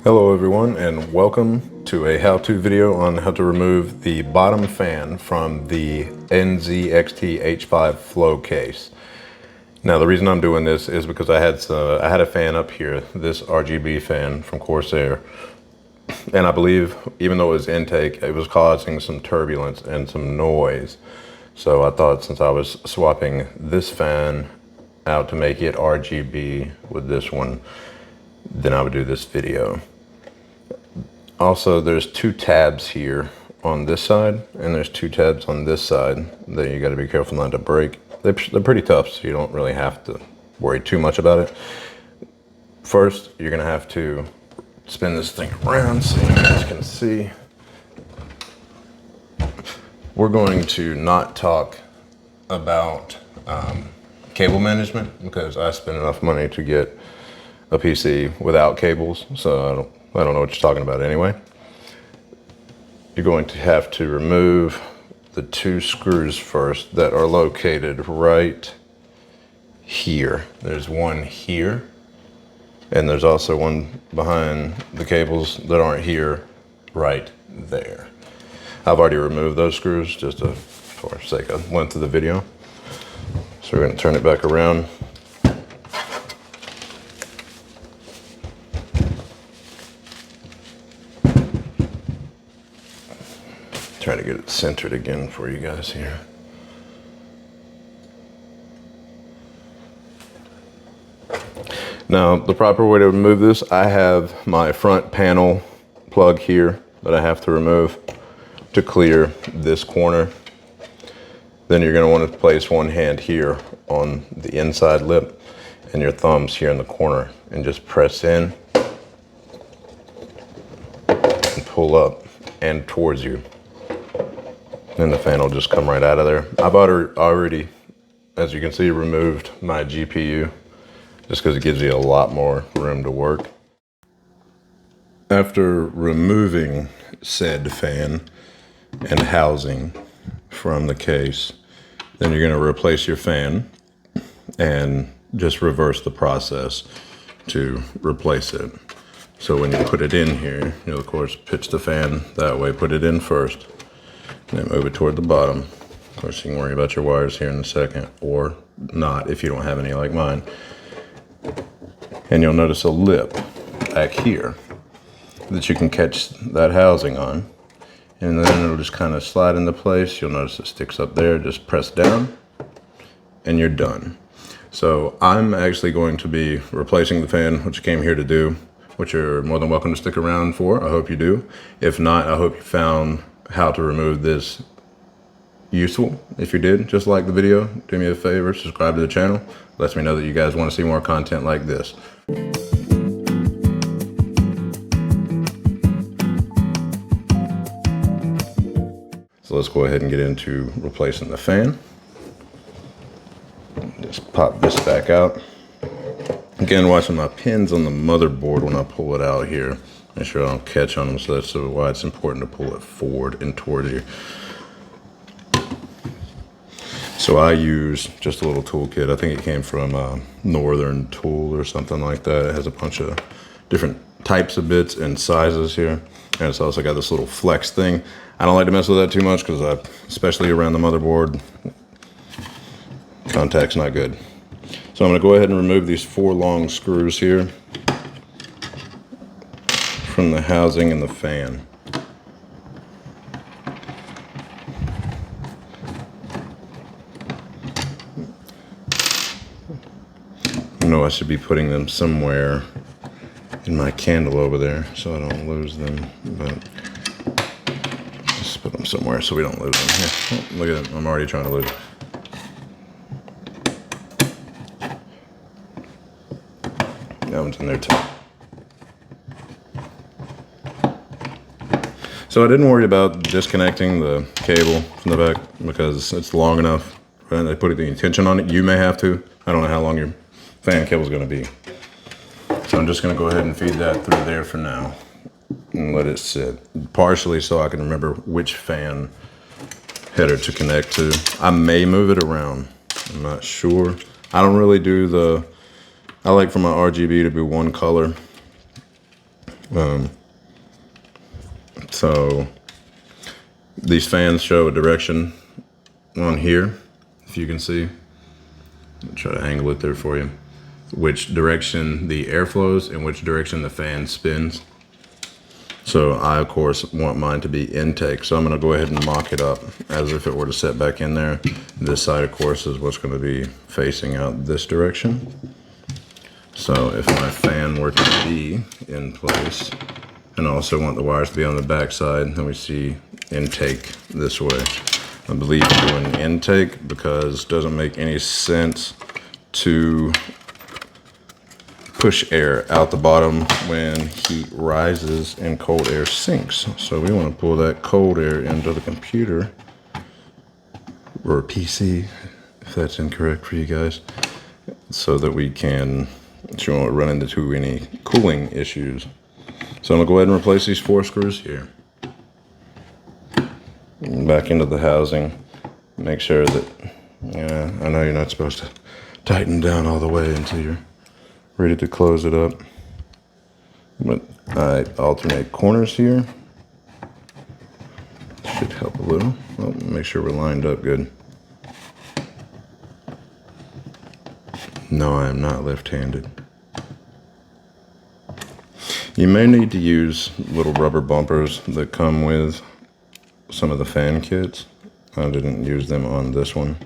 Hello everyone, and welcome to a how-to video on how to remove the bottom fan from the NZXT H5 FLOW case. Now the reason I'm doing this is because I had a fan up here, this RGB fan from Corsair, and I believe even though it was intake, it was causing some turbulence and some noise. So I thought since I was swapping this fan out to make it RGB with this one, then I would do this video. Also, there's two tabs here on this side, and there's two tabs on this side that you got to be careful not to break. They're pretty tough, so you don't really have to worry too much about it. First, you're gonna have to spin this thing around so you guys can see. We're going to not talk about cable management because I spent enough money to get a PC without cables, so I don't know what you're talking about anyway. You're going to have to remove the two screws first that are located right here. There's one here, and there's also one behind the cables that aren't here right there. I've already removed those screws just for sake of length of the video. So we're going to turn it back around. Try to get it centered again for you guys here. Now, the proper way to remove this, I have my front panel plug here that I have to remove to clear this corner. Then you're going to want to place one hand here on the inside lip and your thumbs here in the corner and just press in and pull up and towards you. And the fan will just come right out of there. I've already, as you can see, removed my GPU just because it gives you a lot more room to work. After removing said fan and housing from the case, then you're going to replace your fan and just reverse the process to replace it. So when you put it in here, you'll of course pitch the fan that way, put it in first. Then move it toward the bottom. Of course, you can worry about your wires here in a second, or not if you don't have any like mine. And you'll notice a lip back here that you can catch that housing on. And then it'll just kind of slide into place. You'll notice it sticks up there. Just press down and you're done. So I'm actually going to be replacing the fan, which I came here to do, which you're more than welcome to stick around for. I hope you do. If not, I hope you found how to remove this useful. If you did, just like the video, do me a favor, subscribe to the channel. Lets me know that you guys want to see more content like this. So let's go ahead and get into replacing the fan. Just pop this back out. Again, watching my pins on the motherboard when I pull it out here. Make sure I don't catch on them, so that's why it's important to pull it forward and towards you. So I use just a little toolkit. I think it came from Northern Tool or something like that. It has a bunch of different types of bits and sizes here. And it's also got this little flex thing. I don't like to mess with that too much because especially around the motherboard, contact's not good. So I'm gonna go ahead and remove these 4 long screws here from the housing and the fan. I know I should be putting them somewhere in my candle over there so I don't lose them, but let's put them somewhere so we don't lose them. Here, oh, look at it, I'm already trying to lose it. That one's in there too. So I didn't worry about disconnecting the cable from the back because it's long enough. And I put the intention on it. You may have to. I don't know how long your fan cable is going to be. So I'm just going to go ahead and feed that through there for now and let it sit. Partially so I can remember which fan header to connect to. I may move it around. I'm not sure. I don't really do I like for my RGB to be one color. So these fans show a direction on here, if you can see. I'll try to angle it there for you. Which direction the air flows and which direction the fan spins. So I, of course, want mine to be intake. So I'm going to go ahead and mock it up as if it were to set back in there. This side, of course, is what's going to be facing out this direction. So if my fan were to be in place, and I also want the wires to be on the back side, then we see intake this way. I believe I'm doing intake because it doesn't make any sense to push air out the bottom when heat rises and cold air sinks. So we want to pull that cold air into the computer or PC, if that's incorrect for you guys, so that we can run into any cooling issues. So I'm gonna go ahead and replace these 4 screws here. Back into the housing. Make sure that, I know you're not supposed to tighten down all the way until you're ready to close it up. But I alternate corners here. Should help a little. Well, make sure we're lined up good. No, I am not left-handed. You may need to use little rubber bumpers that come with some of the fan kits. I didn't use them on this one.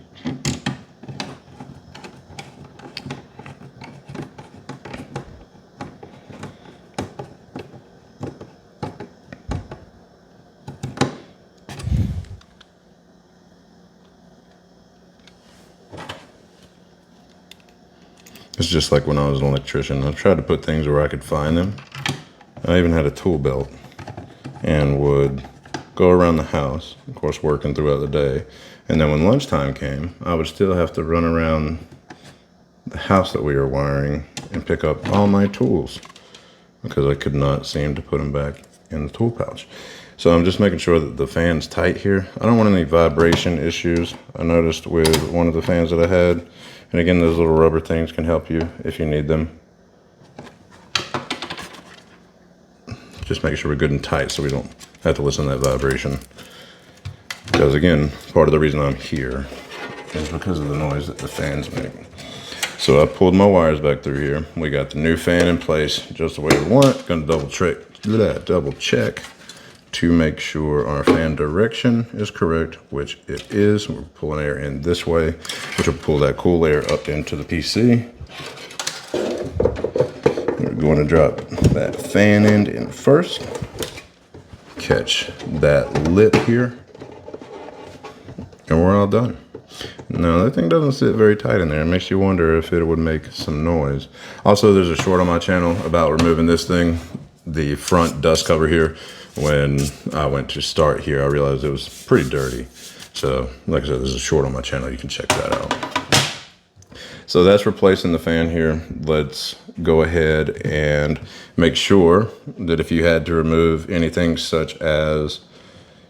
It's just like when I was an electrician. I tried to put things where I could find them. I even had a tool belt and would go around the house, of course working throughout the day. And then when lunchtime came, I would still have to run around the house that we were wiring and pick up all my tools because I could not seem to put them back in the tool pouch. So I'm just making sure that the fan's tight here. I don't want any vibration issues. I noticed with one of the fans that I had, and again, those little rubber things can help you if you need them. Just making sure we're good and tight so we don't have to listen to that vibration. Because again, part of the reason I'm here is because of the noise that the fans make. So I pulled my wires back through here. We got the new fan in place just the way we want. Gonna double check to make sure our fan direction is correct, which it is. We're pulling air in this way, which will pull that cool air up into the PC. We're going to drop that fan end in first. Catch that lip here. And we're all done. Now that thing doesn't sit very tight in there. It makes you wonder if it would make some noise. Also, there's a short on my channel about removing this thing, the front dust cover here. When I went to start here, I realized it was pretty dirty. So, like I said, there's a short on my channel. You can check that out. So that's replacing the fan here. Let's go ahead and make sure that if you had to remove anything such as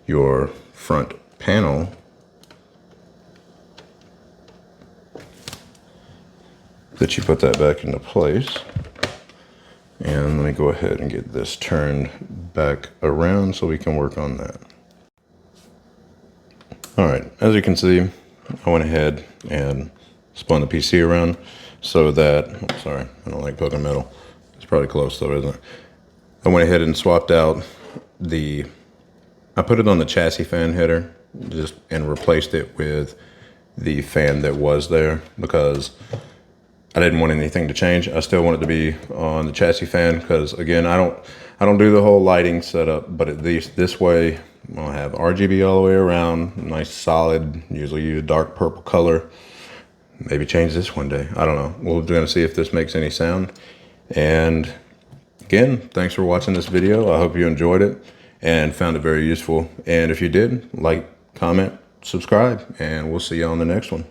your front panel, that you put that back into place. And let me go ahead and get this turned back around so we can work on that. All right, as you can see, I went ahead and spun the PC around so that, oh, sorry, I don't like poking metal. It's probably close though, isn't it? I went ahead and swapped out I put it on the chassis fan header and replaced it with the fan that was there because I didn't want anything to change. I still want it to be on the chassis fan because again, I don't do the whole lighting setup, but at least this way I'll have RGB all the way around, nice solid, usually use a dark purple color. Maybe change this one day. I don't know. We're gonna see if this makes any sound. And again, thanks for watching this video. I hope you enjoyed it and found it very useful. And if you did, like, comment, subscribe, and we'll see you on the next one.